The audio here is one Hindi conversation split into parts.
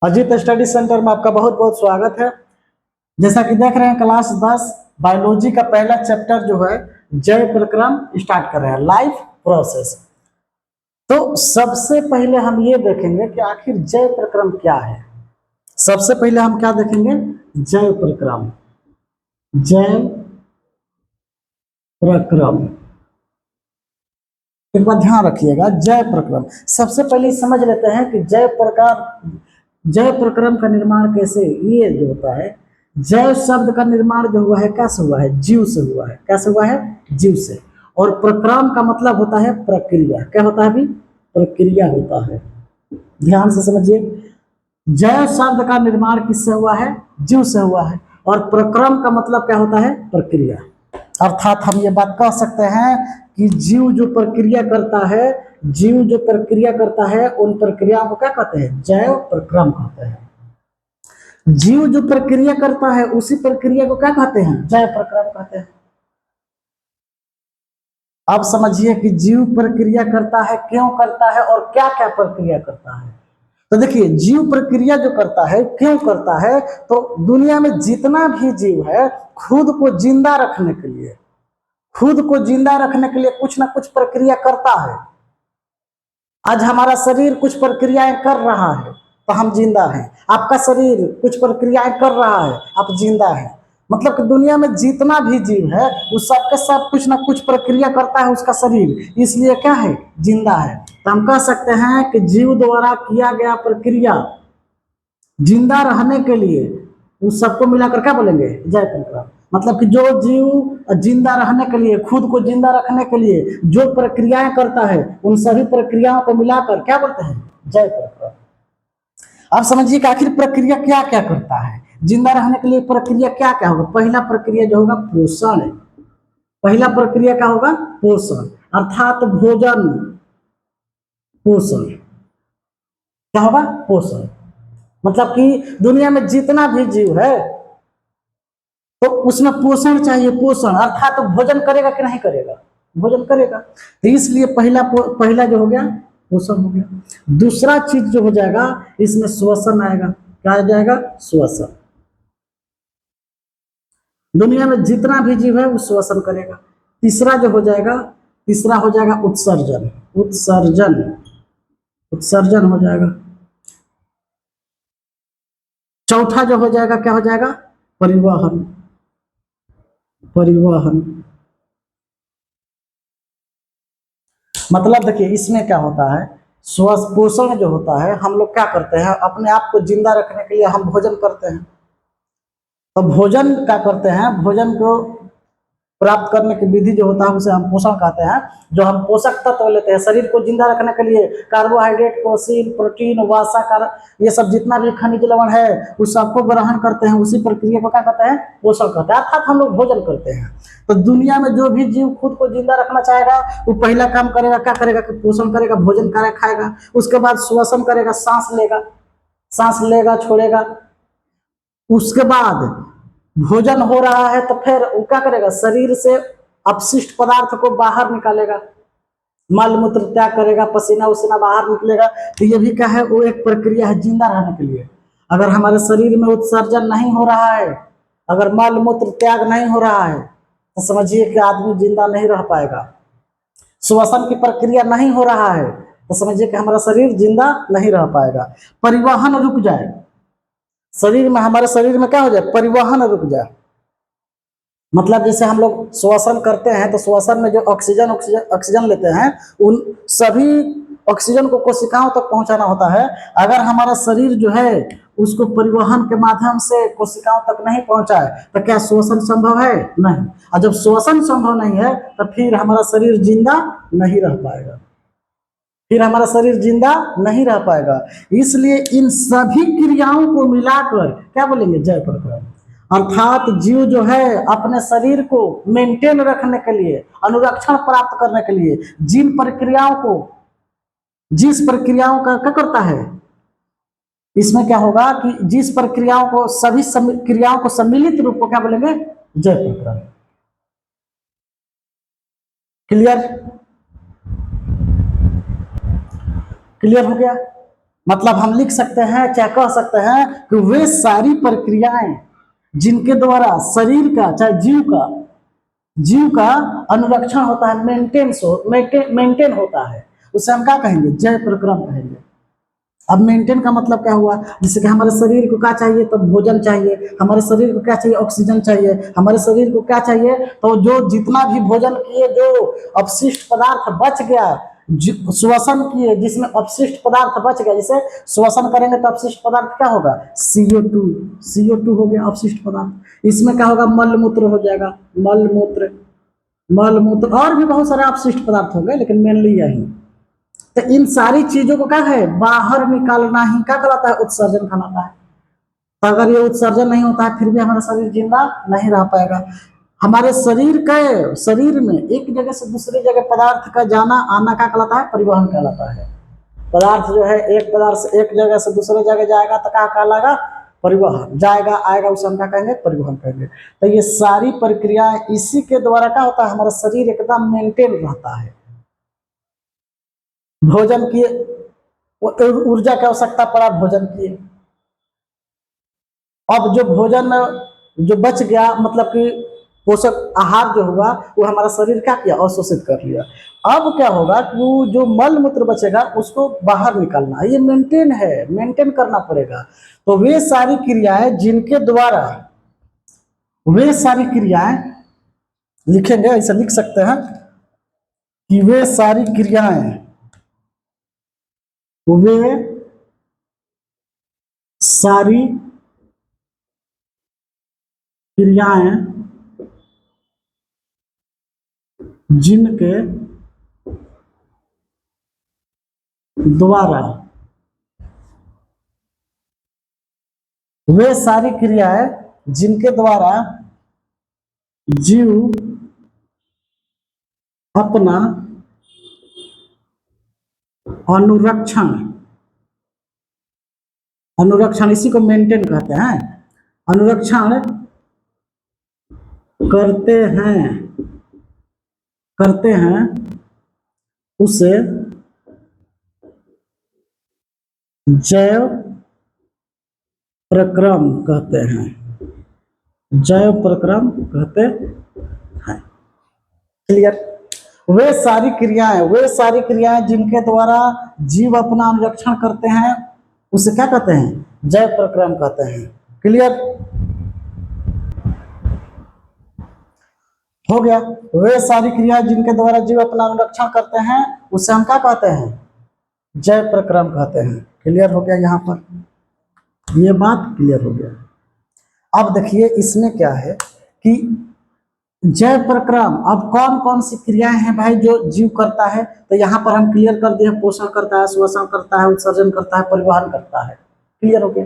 अजीत स्टडी सेंटर में आपका बहुत बहुत स्वागत है। जैसा कि देख रहे हैं क्लास 10 बायोलॉजी का पहला चैप्टर जो है जैव प्रक्रम स्टार्ट कर रहे हैं, लाइफ प्रोसेस। तो सबसे पहले हम ये देखेंगे कि आखिर जैव प्रक्रम क्या है। सबसे पहले हम क्या देखेंगे? जैव प्रक्रम। जैव प्रक्रम एक बात ध्यान रखिएगा, जैव प्रक्रम। सबसे पहले समझ लेते हैं कि जैव प्रक्रम का निर्माण कैसे ये जो होता है। जैव शब्द का निर्माण जो हुआ है कैसे हुआ है? जीव से हुआ है। कैसे हुआ है? जीव से। और प्रक्रम का मतलब होता है प्रक्रिया। क्या होता है अभी? प्रक्रिया होता है। ध्यान से समझिए, जैव शब्द का निर्माण किससे हुआ है? जीव से हुआ है। और प्रक्रम का मतलब क्या होता है? प्रक्रिया। अर्थात हम ये बात कह सकते हैं कि जीव जो प्रक्रिया करता है, जीव जो प्रक्रिया करता है उन प्रक्रियाओं को क्या कहते हैं? जैव प्रक्रम कहते हैं। जीव जो प्रक्रिया करता है उसी प्रक्रिया को क्या कहते हैं? जैव प्रक्रम कहते हैं। अब समझिए कि जीव प्रक्रिया करता है, क्यों करता है और क्या क्या प्रक्रिया करता है। तो देखिए, जीव प्रक्रिया जो करता है क्यों करता है, तो दुनिया में जितना भी जीव है खुद को जिंदा रखने के लिए, खुद को जिंदा रखने के लिए कुछ ना कुछ प्रक्रिया करता है। आज हमारा शरीर कुछ प्रक्रियाएं कर रहा है तो हम जिंदा हैं। आपका शरीर कुछ प्रक्रियाएं कर रहा है, आप जिंदा हैं। मतलब कि दुनिया में जितना भी जीव है उस सबके सब कुछ ना कुछ प्रक्रिया करता है उसका शरीर, इसलिए क्या है? जिंदा है। तो हम कह सकते हैं कि जीव द्वारा किया गया प्रक्रिया जिंदा रहने के लिए, उस सबको मिलाकर क्या बोलेंगे? जैव प्रक्रम। मतलब कि जो जीव जिंदा रहने के लिए, खुद को जिंदा रखने के लिए जो प्रक्रियाएं करता है उन सभी प्रक्रियाओं को मिलाकर क्या बोलते हैं? जैव प्रक्रम। अब समझिए कि आखिर प्रक्रिया क्या क्या करता है। जिंदा रहने के लिए प्रक्रिया क्या क्या होगा? पहला प्रक्रिया जो होगा पोषण। पहला प्रक्रिया क्या होगा? पोषण। अर्थात भोजन। पोषण क्या होगा? पोषण। मतलब कि दुनिया में जितना भी जीव है तो उसमें पोषण चाहिए। पोषण अर्थात तो भोजन करेगा कि नहीं करेगा? भोजन करेगा। तो इसलिए पहला जो हो गया पोषण हो गया। दूसरा चीज जो हो जाएगा इसमें श्वसन आएगा। क्या आ जाएगा? श्वसन। दुनिया में जितना भी जीव है वो श्वसन करेगा। तीसरा जो हो जाएगा, तीसरा हो जाएगा उत्सर्जन। उत्सर्जन, उत्सर्जन हो जाएगा। चौथा जो हो जाएगा क्या हो जाएगा? परिवहन। परिवहन मतलब देखिए इसमें क्या होता है, स्वस्थ पोषण जो होता है, हम लोग क्या करते हैं अपने आप को जिंदा रखने के लिए हम भोजन करते हैं। तो भोजन क्या करते हैं? भोजन को प्राप्त करने की विधि जो होता है उसे हम पोषण कहते हैं। जो हम पोषक तत्व लेते हैं शरीर को जिंदा रखने के लिए, कार्बोहाइड्रेट, प्रोटीन, वसा, ये सब जितना भी खनिज लवण है उस सबको ग्रहण करते हैं, उसी प्रक्रिया को क्या कहते हैं? पोषण कहते हैं। अर्थात हम लोग भोजन करते हैं। तो दुनिया में जो भी जीव खुद को जिंदा रखना चाहेगा वो पहला काम करेगा, क्या करेगा? कि पोषण करेगा, भोजन करेगा, खाएगा। उसके बाद श्वसन करेगा, सांस लेगा, सांस लेगा, छोड़ेगा। उसके बाद भोजन हो रहा है तो फिर वो क्या करेगा? शरीर से अपशिष्ट पदार्थ को बाहर निकालेगा, मल मूत्र त्याग करेगा, पसीना उसीना बाहर निकलेगा। तो ये भी क्या है? वो एक प्रक्रिया है जिंदा रहने के लिए। अगर हमारे शरीर में उत्सर्जन नहीं हो रहा है, अगर मल मूत्र त्याग नहीं हो रहा है तो समझिए कि आदमी जिंदा नहीं रह पाएगा। श्वसन की प्रक्रिया नहीं हो रहा है तो समझिए कि हमारा शरीर जिंदा नहीं रह पाएगा। परिवहन रुक जाए शरीर में, हमारे शरीर में क्या हो जाए? परिवहन रुक जाए। मतलब जैसे हम लोग श्वसन करते हैं तो श्वसन में जो ऑक्सीजन ऑक्सीजन ऑक्सीजन लेते हैं उन सभी ऑक्सीजन को कोशिकाओं तक पहुंचाना होता है। अगर हमारा शरीर जो है उसको परिवहन के माध्यम से कोशिकाओं तक नहीं पहुंचाए तो क्या श्वसन संभव है? नहीं। और जब श्वसन संभव नहीं है तो फिर हमारा शरीर जिंदा नहीं रह पाएगा, फिर हमारा शरीर जिंदा नहीं रह पाएगा। इसलिए इन सभी क्रियाओं को मिलाकर क्या बोलेंगे? जैव प्रक्रम। अर्थात जीव जो है अपने शरीर को मेंटेन रखने के लिए, अनुरक्षण प्राप्त करने के लिए जिन प्रक्रियाओं को, जिस प्रक्रियाओं का क्या करता है, इसमें क्या होगा कि जिस प्रक्रियाओं को, सभी क्रियाओं को सम्मिलित रूप को क्या बोलेंगे? जैव प्रक्रम। क्लियर? क्लियर हो गया? मतलब हम लिख सकते हैं, क्या कह सकते हैं कि वे सारी प्रक्रियाएं जिनके द्वारा शरीर का, चाहे जीव का अनुरक्षण होता है, मेंटेन होता है, उसे हम क्या कहेंगे, जय प्रक्रम कहेंगे। अब मेंटेन का मतलब क्या हुआ, जैसे कि हमारे शरीर को क्या चाहिए, तो भोजन चाहिए, हमारे शरीर को क्या चाहिए, ऑक्सीजन चाहिए, हमारे शरीर को क्या चाहिए, तो जो जितना भी भोजन किए, जो अपशिष्ट पदार्थ बच गया, श्वसन किए जिसमें अपशिष्ट पदार्थ बच गया, जैसे श्वसन करेंगे तो अपशिष्ट पदार्थ क्या होगा, CO2 हो गया अपशिष्ट पदार्थ। इसमें क्या होगा, मल मूत्र हो जाएगा, मल मूत्र और भी बहुत सारे अपशिष्ट पदार्थ होंगे, लेकिन मेनली यही। तो इन सारी चीजों को क्या है, बाहर निकालना ही क्या कहलाता है, उत्सर्जन कहलाता है। तो अगर ये उत्सर्जन नहीं होता है, फिर भी हमारा शरीर जिंदा नहीं रह पाएगा। हमारे शरीर में एक जगह से दूसरी जगह पदार्थ का जाना आना क्या कहलाता है, परिवहन कहलाता है। पदार्थ जो है एक पदार्थ से एक जगह से दूसरे जगह जाएगा तो क्या कहलाएगा, परिवहन, जाएगा आएगा उसे हम क्या कहेंगे, परिवहन कहेंगे। तो ये सारी प्रक्रिया इसी के द्वारा क्या होता है, हमारा शरीर एकदम मेंटेन रहता है। भोजन किए, ऊर्जा की आवश्यकता पड़ा, भोजन किए। अब जो भोजन जो बच गया, मतलब कि पोषक आहार जो हुआ, वो हमारा शरीर क्या किया, अवशोषित कर लिया। अब क्या होगा कि वो जो मल मूत्र बचेगा उसको बाहर निकालना है, ये मेंटेन करना पड़ेगा। तो वे सारी क्रियाएं लिखेंगे, ऐसा लिख सकते हैं कि वे सारी क्रियाएं जिनके द्वारा वे सारी क्रियाएं जिनके द्वारा जीव अपना अनुरक्षण इसी को मेंटेन कहते हैं, अनुरक्षण करते हैं उसे जैव प्रक्रम कहते हैं, क्लियर। वे सारी क्रियाएं जिनके द्वारा जीव अपना अनुरक्षण करते हैं उसे क्या कहते हैं, जैव प्रक्रम कहते हैं। क्लियर हो गया। वे सारी क्रियाएं जिनके द्वारा जीव अपना अनुरक्षण करते हैं उसे हम क्या कहते हैं, जैव प्रक्रम कहते हैं। क्लियर हो गया, यहाँ पर ये बात क्लियर हो गया। अब देखिए इसमें क्या है कि जैव प्रक्रम, अब कौन कौन सी क्रियाएं हैं भाई जो जीव करता है, तो यहाँ पर हम क्लियर कर दिए, पोषण करता है, श्वसन करता है, उत्सर्जन करता है, परिवहन करता है। क्लियर हो गया।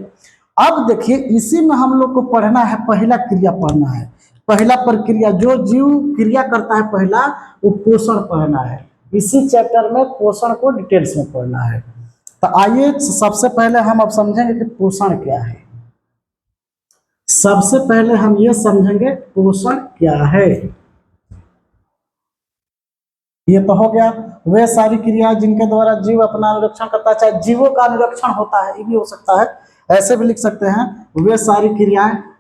अब देखिए इसी में हम लोग को पढ़ना है, पहला क्रिया पढ़ना है, पहला प्रक्रिया जो जीव क्रिया करता है पहला, वो पोषण पढ़ना है। इसी चैप्टर में पोषण को डिटेल्स में पढ़ना है। तो आइए सबसे पहले हम अब समझेंगे कि पोषण क्या है। सबसे पहले हम ये समझेंगे पोषण क्या है। ये तो हो गया, वे सारी क्रियाएं जिनके द्वारा जीव अपना अनुरक्षण करता है, चाहे जीवों का अनुरक्षण होता है, ये भी हो सकता है, ऐसे भी लिख सकते हैं, वे सारी क्रियाएं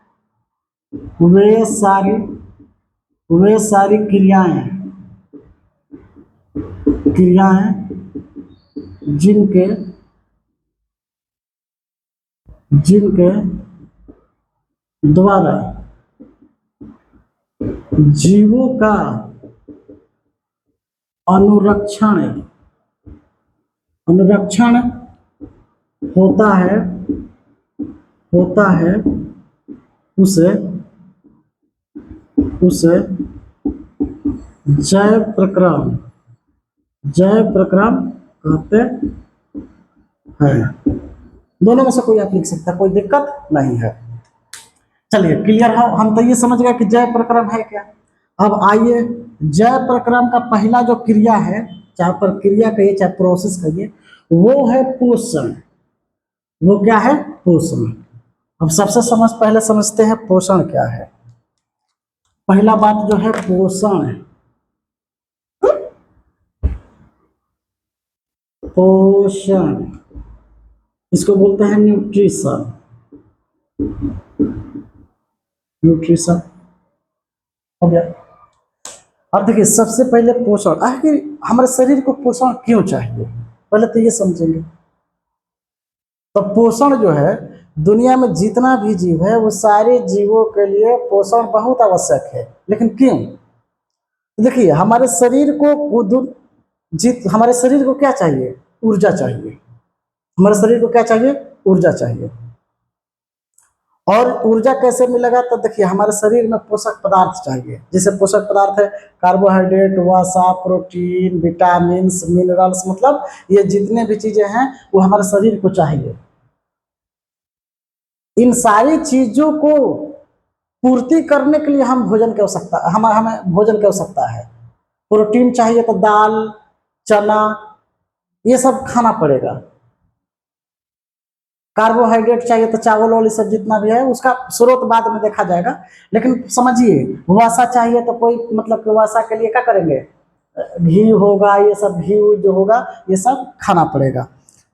जिनके द्वारा जीवों का अनुरक्षण होता है उसे जैव प्रक्रम कहते हैं। दोनों में से कोई आप लिख सकता है, कोई दिक्कत नहीं है। चलिए क्लियर है, हम तो ये समझ गए कि जैव प्रक्रम है क्या। अब आइए जैव प्रक्रम का पहला जो क्रिया है, चाहे प्रक्रिया कहिए चाहे प्रोसेस कहिए, वो है पोषण। वो क्या है, पोषण। अब सबसे पहले समझते हैं पोषण क्या है। पहला बात जो है पोषण है, इसको बोलते हैं न्यूट्रिशन। न्यूट्रिशन हो गया। अब देखिए सबसे पहले पोषण, आखिर हमारे शरीर को पोषण क्यों चाहिए, पहले तो ये समझेंगे। तो पोषण जो है, दुनिया में जितना भी जीव है वो सारे जीवों के लिए पोषण बहुत आवश्यक है। लेकिन क्यों? देखिए हमारे शरीर को हमारे शरीर को क्या चाहिए? ऊर्जा चाहिए। हमारे शरीर को क्या चाहिए? ऊर्जा चाहिए। और ऊर्जा कैसे मिलेगा? तो देखिए हमारे शरीर में पोषक पदार्थ चाहिए। जैसे पोषक पदार्थ है कार्बोहाइड्रेट, वसा, प्रोटीन, विटामिन, मिनरल्स, मतलब ये जितने भी चीजें हैं वो हमारे शरीर को चाहिए। इन सारी चीजों को पूर्ति करने के लिए हम भोजन की आवश्यकता हमें भोजन की आवश्यकता है। प्रोटीन चाहिए तो दाल, चना, ये सब खाना पड़ेगा। कार्बोहाइड्रेट चाहिए तो चावल वाली सब जितना भी है उसका स्रोत बाद में देखा जाएगा। लेकिन समझिए वसा चाहिए तो कोई मतलब वसा के लिए क्या करेंगे? घी होगा, ये सब घी जो होगा ये सब खाना पड़ेगा।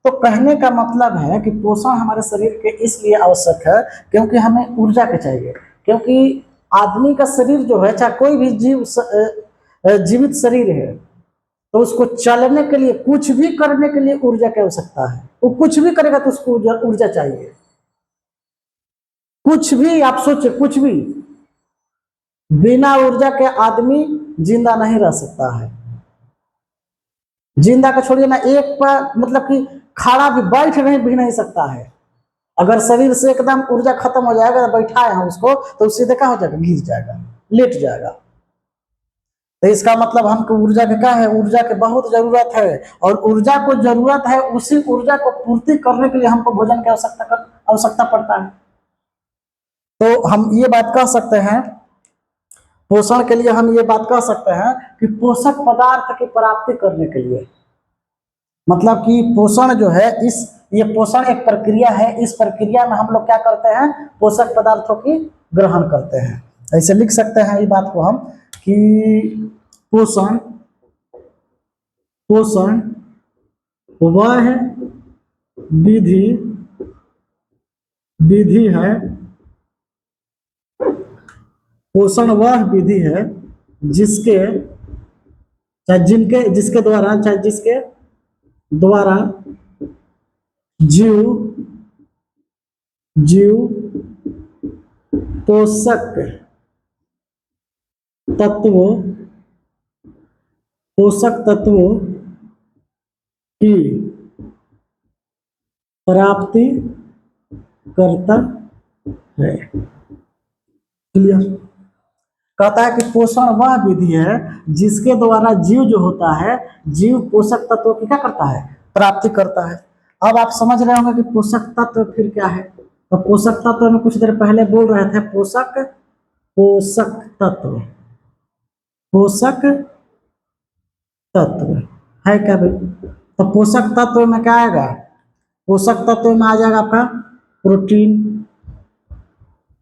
तो कहने का मतलब है कि पोषण हमारे शरीर के इसलिए आवश्यक है क्योंकि हमें ऊर्जा के चाहिए। क्योंकि आदमी का शरीर जो है, चाहे कोई भी जीवित शरीर है, तो उसको चलने के लिए, कुछ भी करने के लिए ऊर्जा की आवश्यकता है। वो कुछ भी करेगा तो उसको ऊर्जा चाहिए। कुछ भी आप सोचे, कुछ भी बिना ऊर्जा के आदमी जिंदा नहीं रह सकता है। जिंदा का छोड़िए ना, एक पर मतलब कि खड़ा भी बैठ भी नहीं सकता है। अगर शरीर से एकदम ऊर्जा खत्म हो जाएगा, बैठा है उसको, तो सीधे क्या हो जाएगा? गिर जाएगा, लेट जाएगा। तो इसका मतलब हमको ऊर्जा के क्या है? ऊर्जा की बहुत जरूरत है। और ऊर्जा को जरूरत है, उसी ऊर्जा को पूर्ति करने के लिए हमको भोजन की आवश्यकता पड़ता है। तो हम ये बात कह सकते हैं, पोषण के लिए हम ये बात कह सकते हैं कि पोषक पदार्थ की प्राप्ति करने के लिए, मतलब कि पोषण जो है, ये पोषण एक प्रक्रिया है। इस प्रक्रिया में हम लोग क्या करते हैं? पोषक पदार्थों की ग्रहण करते हैं। ऐसे लिख सकते हैं ये बात को हम कि पोषण वह विधि है, पोषण वह विधि है जिसके जिसके द्वारा जीव पोषक तत्वों की प्राप्ति करता है। क्लियर? कहता है कि पोषण वह विधि है जिसके द्वारा जीव जो होता है, जीव पोषक तत्वों की क्या करता है? प्राप्ति करता है। अब आप समझ रहे होंगे कि पोषक तत्व फिर क्या है। तो पोषक तत्व में कुछ देर पहले बोल रहे थे, पोषक तत्व है क्या भाई? तो पोषक तत्व में क्या आएगा? पोषक तत्व में आ जाएगा आपका प्रोटीन।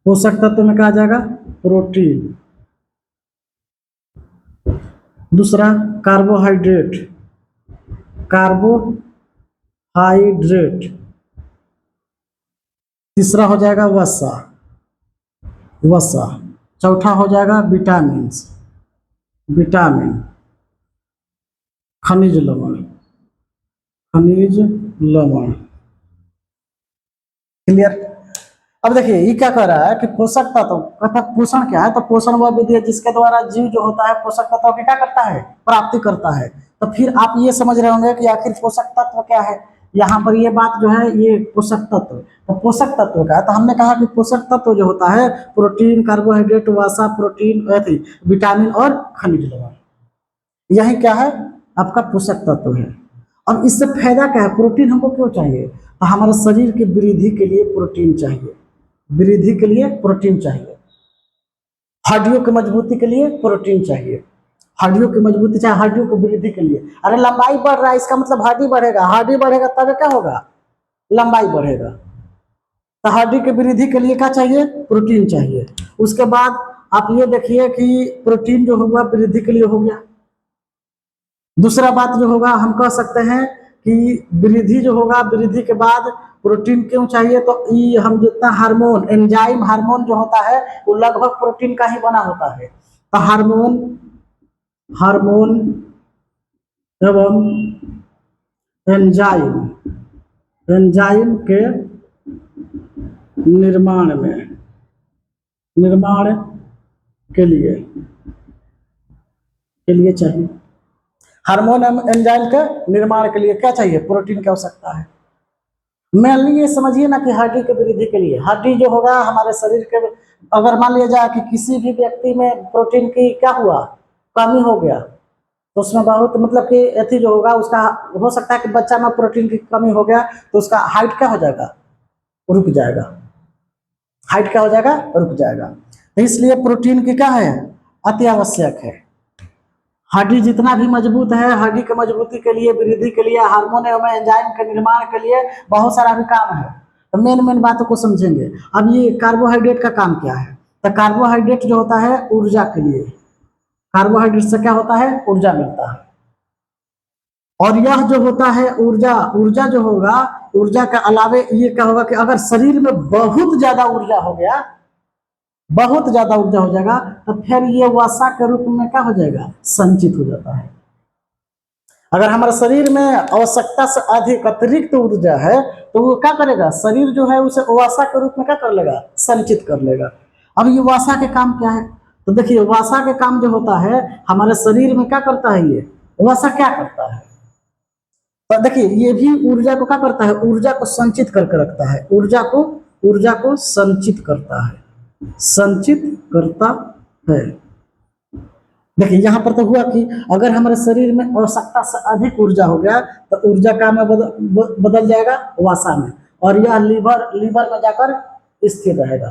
पोषक तत्व में क्या आ जाएगा? प्रोटीन। दूसरा कार्बोहाइड्रेट। तीसरा हो जाएगा वसा। चौथा हो जाएगा विटामिन, खनिज लवण। क्लियर? अब देखिए ये क्या कह रहा है कि पोषक तत्व, कहता पोषण क्या है? तो पोषण वह विधि है जिसके द्वारा जीव जो होता है पोषक तत्व की क्या करता है? प्राप्ति करता है। तो फिर आप ये समझ रहे होंगे कि आखिर पोषक तत्व क्या है। यहाँ पर ये बात जो है, ये पोषक तत्व, तो पोषक तत्व का, तो हमने कहा कि पोषक तत्व जो होता है प्रोटीन, कार्बोहाइड्रेट, वसा, प्रोटीन, विटामिन और खनिज लवण, यही क्या है? आपका पोषक तत्व है। और इससे फायदा क्या है? प्रोटीन हमको क्यों चाहिए? तो हमारे शरीर की वृद्धि के लिए प्रोटीन चाहिए। हड्डियों की मजबूती के लिए प्रोटीन चाहिए। हड्डियों की मजबूती चाहे हड्डियों की वृद्धि के लिए। अरे लंबाई बढ़ रहा है, इसका मतलब हड्डी बढ़ेगा तब क्या होगा? लंबाई बढ़ेगा। तो हड्डी की वृद्धि के लिए क्या चाहिए? प्रोटीन चाहिए। उसके बाद आप ये देखिए कि प्रोटीन जो होगा वृद्धि के लिए हो गया। दूसरा बात जो होगा, हम कह सकते हैं कि वृद्धि जो होगा, वृद्धि के बाद प्रोटीन क्यों चाहिए, तो ये हम जितना हार्मोन, एंजाइम हार्मोन जो होता है वो लगभग प्रोटीन का ही बना होता है। तो हार्मोन हार्मोन एवं एंजाइम एंजाइम के निर्माण के लिए चाहिए। हार्मोन एवं एंजाइम के निर्माण के लिए क्या चाहिए, प्रोटीन की आवश्यकता है। मेनली ये समझिए ना कि हड्डी की वृद्धि के लिए, हड्डी जो होगा हमारे शरीर के, अगर मान लिया जाए कि किसी भी व्यक्ति में प्रोटीन की क्या हुआ, कमी हो गया, तो उसमें बहुत मतलब कि एथी जो होगा उसका, हो सकता है कि बच्चा में प्रोटीन की कमी हो गया तो उसका हाइट क्या हो जाएगा, रुक जाएगा, हाइट क्या हो जाएगा, रुक जाएगा। तो इसलिए प्रोटीन की क्या है, अति आवश्यक है। हड्डी जितना भी मजबूत है, हड्डी के मजबूती के लिए, वृद्धि के लिए, हार्मोन एवं एंजाइम के निर्माण के लिए बहुत सारा भी काम है। तो मेन बातों को समझेंगे। अब ये कार्बोहाइड्रेट का काम क्या है, तो कार्बोहाइड्रेट जो होता है ऊर्जा के लिए, कार्बोहाइड्रेट से क्या होता है, ऊर्जा मिलता है। और यह जो होता है ऊर्जा जो होगा, ऊर्जा के अलावे ये क्या होगा कि अगर शरीर में बहुत ज्यादा ऊर्जा हो गया, बहुत ज्यादा ऊर्जा हो जाएगा, तो फिर ये वसा के रूप में क्या हो जाएगा, संचित हो जाता है। अगर हमारे शरीर में आवश्यकता से अधिक अतिरिक्त ऊर्जा है तो वो क्या करेगा, शरीर जो है उसे वसा के रूप में क्या कर लेगा, संचित कर लेगा। अब ये वसा के काम क्या है, तो देखिए वसा के काम जो होता है हमारे शरीर में क्या करता है, ये वसा क्या करता है, तो देखिए ये भी ऊर्जा को क्या करता है, ऊर्जा को संचित करके रखता है, ऊर्जा को संचित करता है, संचित करता है। देखिए यहाँ पर तो हुआ कि अगर हमारे शरीर में आवश्यकता से अधिक ऊर्जा हो गया तो ऊर्जा का में बदल जाएगा वसा में, और यह लीवर में जाकर स्थिर रहेगा।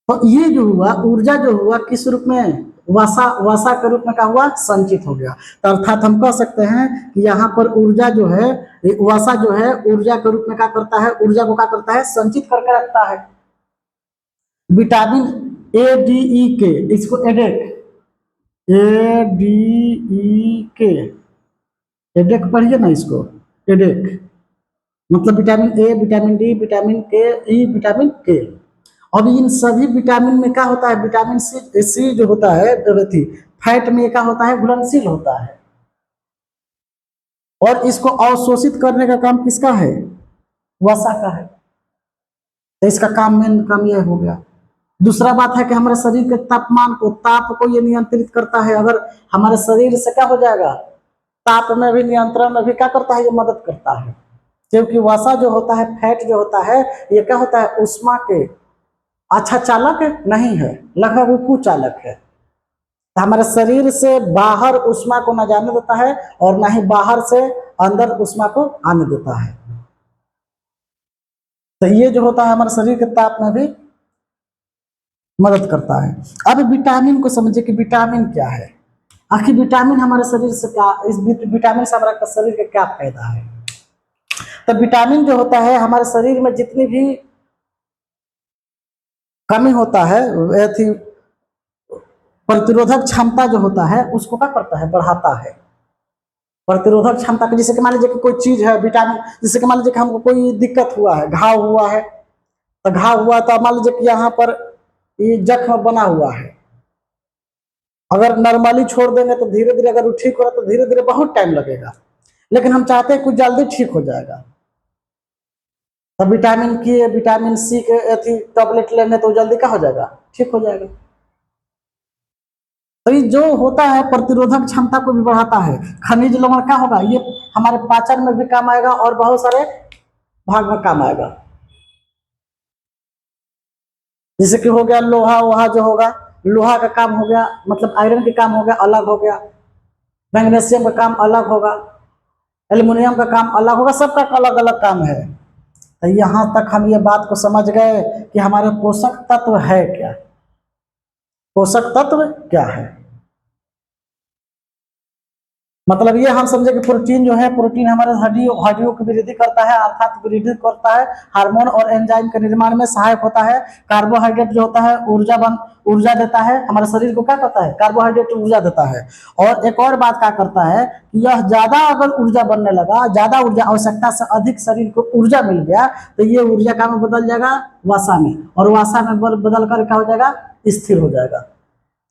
तो ये जो हुआ ऊर्जा जो हुआ किस रूप में, वसा के रूप में क्या हुआ, संचित हो गया। तो अर्थात हम कह सकते हैं कि यहाँ पर ऊर्जा जो है, वसा जो है ऊर्जा के रूप में क्या करता है, ऊर्जा को क्या करता है, संचित करके रखता है। विटामिन ए डी ई के, इसको एडेक, ए डी ई के, एडेक पढ़िए ना इसको, एडेक मतलब vitamin A, vitamin D, vitamin के, ई, विटामिन के। अब इन सभी विटामिन में क्या होता है, विटामिन सी जो होता है फैट में क्या होता है, घुलनशील होता है, और इसको अवशोषित करने का काम किसका है, वसा का है। तो इसका काम, मेन काम यह हो गया। दूसरा बात है कि हमारे शरीर के तापमान को, ताप को ये नियंत्रित करता है। अगर हमारे शरीर से क्या हो जाएगा, ताप में भी, नियंत्रण में भी क्या करता है, ये मदद करता है। क्योंकि वसा जो होता है, फैट जो होता है, ये क्या होता है, उष्मा के अच्छा चालक नहीं है, लगभग वो कुचालक है। हमारे शरीर से बाहर उष्मा को न जाने देता है और ना ही बाहर से अंदर उष्मा को आने देता है। तो ये जो होता है हमारे शरीर के ताप में भी मदद करता है। अब विटामिन को समझिए कि विटामिन क्या है, आखिर विटामिन हमारे शरीर से क्या, इस विटामिन से हमारे शरीर का क्या फायदा है। तो विटामिन जो होता है हमारे शरीर में जितनी भी कमी होता है, थी प्रतिरोधक क्षमता जो होता है उसको क्या करता है, बढ़ाता है। प्रतिरोधक क्षमता के, जैसे कि मान लीजिए कि कोई चीज है विटामिन, जैसे कि मान लीजिए कि हमको कोई दिक्कत हुआ है, घाव हुआ है, तो घाव हुआ तो मान लीजिए कि यहाँ पर ये जख्म बना हुआ है, अगर नॉर्मली छोड़ देंगे तो धीरे धीरे, अगर वो ठीक हो रहा तो धीरे धीरे बहुत टाइम लगेगा, लेकिन हम चाहते हैं कुछ जल्दी ठीक हो जाएगा। तो विटामिन सी के अथी टैबलेट लेंगे तो जल्दी क्या हो जाएगा, ठीक हो जाएगा। तो ये जो होता है प्रतिरोधक क्षमता को भी बढ़ाता है। खनिज लवण क्या होगा, ये हमारे पाचन में भी काम आएगा और बहुत सारे भाग में काम आएगा। जैसे कि हो गया लोहा, वोहा जो होगा, लोहा का काम हो गया, मतलब आयरन का काम हो गया, अलग हो गया। मैग्नीशियम का काम अलग होगा, एल्युमिनियम का काम अलग होगा, सबका अलग अलग काम है। तो यहाँ तक हम ये बात को समझ गए कि हमारे पोषक तत्व है क्या, पोषक तत्व क्या है। मतलब ये हम समझे कि प्रोटीन जो है, प्रोटीन हमारे हड्डियों की वृद्धि करता है, अर्थात वृद्धि करता है, हार्मोन और एंजाइम के निर्माण में सहायक होता है। कार्बोहाइड्रेट जो होता है ऊर्जा देता है, हमारे शरीर को क्या करता है, कार्बोहाइड्रेट ऊर्जा देता है। और एक और बात क्या करता है कि यह ज्यादा अगर ऊर्जा बनने लगा, ज्यादा ऊर्जा, आवश्यकता से अधिक शरीर को ऊर्जा मिल गया, तो ये ऊर्जा का में बदल जाएगा, वसा में, और वसा में बदल कर क्या हो जाएगा, स्थिर हो जाएगा,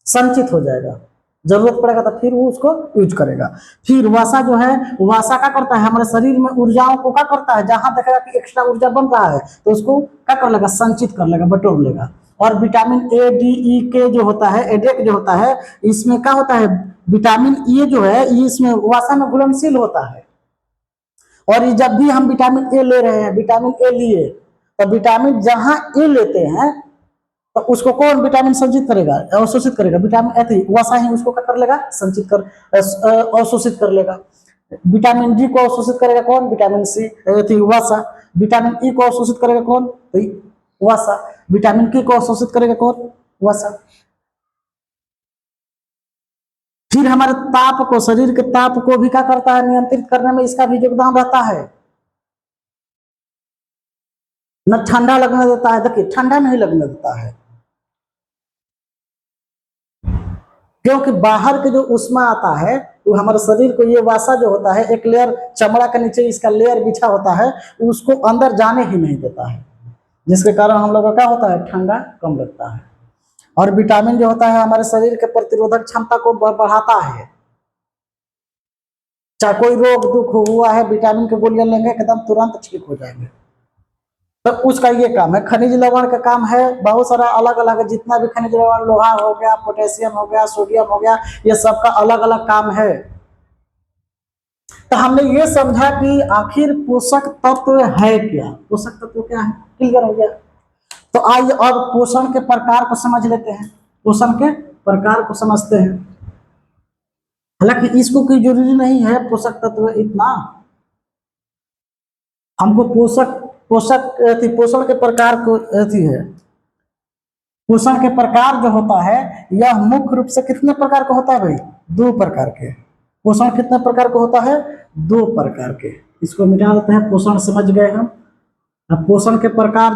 संचित हो जाएगा। जरूरत पड़ेगा तो फिर वो उसको यूज करेगा। फिर वसा जो है, वसा क्या करता है, हमारे शरीर में ऊर्जाओं को क्या करता है, जहां देखेगा कि एक्स्ट्रा ऊर्जा बन रहा है तो उसको क्या कर लेगा, संचित कर लेगा, बटोर लेगा। और विटामिन ए डी ई के जो होता है, एडेक जो होता है, इसमें क्या होता है, विटामिन ए जो है ये इसमें वसा में घुलनशील होता है। और ये जब भी हम विटामिन ए ले रहे हैं, विटामिन ए लिए, तो विटामिन जहां ए लेते हैं तो उसको कौन विटामिन संचित करेगा, अवशोषित करेगा, विटामिन ए वसा ही उसको क्या कर लेगा, संचित कर, अवशोषित कर लेगा। विटामिन डी को अवशोषित करेगा कौन, विटामिन सी वसा। विटामिन ई को अवशोषित करेगा कौन, तो वसा। विटामिन के को अवशोषित करेगा कौन, वसा। फिर हमारे ताप को, शरीर के ताप को भी क्या करता है, नियंत्रित करने में इसका भी योगदान रहता है। न ठंडा लगने देता है, देखिए ठंडा नहीं लगने देता है, क्योंकि बाहर के जो उष्मा आता है वो हमारे शरीर को, ये वसा जो होता है, एक लेयर चमड़ा के नीचे इसका लेयर बिछा होता है, उसको अंदर जाने ही नहीं देता है, जिसके कारण हम लोग का क्या होता है, ठंडा कम लगता है। और विटामिन जो होता है हमारे शरीर के प्रतिरोधक क्षमता को बढ़ाता है। चाहे कोई रोग दुख हुआ है, विटामिन के गोलियां लेंगे एकदम तुरंत ठीक हो जाएंगे। तो उसका ये काम है। खनिज लवण का काम है, बहुत सारा अलग अलग, जितना भी खनिज लवण, लोहा हो गया, पोटेशियम हो गया, सोडियम हो गया, ये सबका अलग अलग काम है। तो हमने ये समझा कि आखिर पोषक तत्व है क्या, पोषक तत्व क्या है, क्लियर हो गया। तो आइए अब पोषण के प्रकार को समझ लेते हैं, पोषण के प्रकार को समझते हैं। हालांकि इसको कोई जरूरी नहीं है पोषक तत्व इतना, हमको पोषण के प्रकार को है। पोषण के प्रकार जो होता है यह मुख्य रूप से कितने प्रकार का होता है भाई, 2 प्रकार के। पोषण कितने प्रकार का होता है, 2 प्रकार के। इसको मिटा देते हैं, पोषण समझ गए हम। अब पोषण के प्रकार जो